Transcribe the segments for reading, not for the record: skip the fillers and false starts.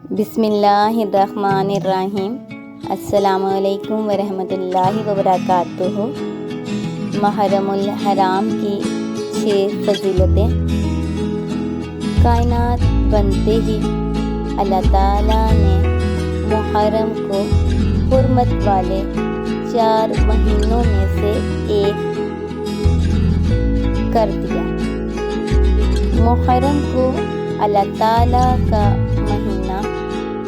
بسم اللہ الرحمن الرحیم۔ السلام علیکم ورحمۃ اللہ وبرکاتہ۔ محرم الحرام کی 6 فضیلتیں۔ کائنات بنتے ہی اللہ تعالیٰ نے محرم کو حرمت والے 4 مہینوں میں سے ایک کر دیا۔ محرم کو اللہ تعالیٰ کا مہینہ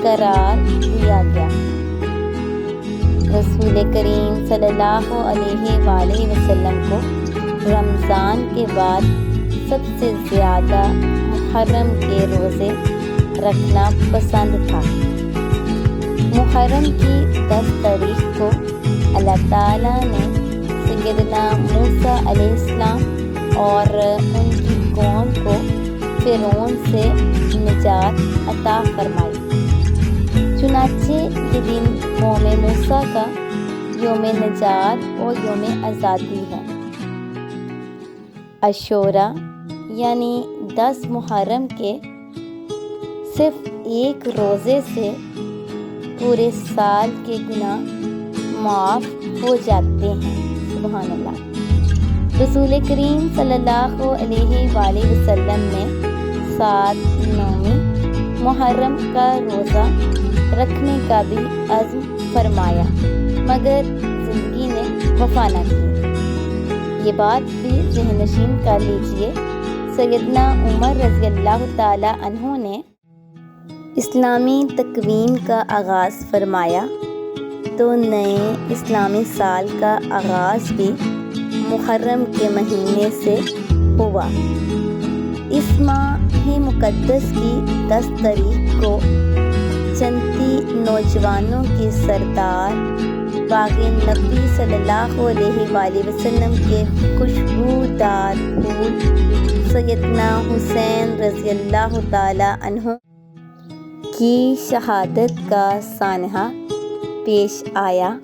قرار دیا گیا۔ رسول کریم صلی اللہ علیہ وآلہ وسلم کو رمضان کے بعد سب سے زیادہ محرم کے روزے رکھنا پسند تھا۔ محرم کی 10 تاریخ کو اللہ تعالیٰ نے سیدنا موسیٰ علیہ السلام اور ان کی قوم کو فرعون سے نجات عطا فرمائی۔ چنانچہ یہ دن قوم موسیٰ کا یوم نجات اور یوم آزادی ہے۔ عاشوراء یعنی 10 محرم کے صرف ایک روزے سے پورے سال کے گناہ معاف ہو جاتے ہیں۔ سبحان اللہ۔ رسول کریم صلی اللہ علیہ وآلہ وسلم نے 7 نویں محرم کا روزہ رکھنے کا بھی عزم فرمایا، مگر زندگی نے وفا نہ کی۔ یہ بات بھی ذہن نشین کر لیجئے۔ سیدنا عمر رضی اللہ تعالی عنہ نے اسلامی تقویم کا آغاز فرمایا تو نئے اسلامی سال کا آغاز بھی محرم کے مہینے سے ہوا۔ اس ماہ مقدس کی 10 تاریخ کو جنتی نوجوانوں کے سردار باغ نبی صلی اللہ علیہ وآلہ وسلم کے خوشبودار پھول سیدنا حسین رضی اللہ تعالی عنہ کی شہادت کا سانحہ پیش آیا۔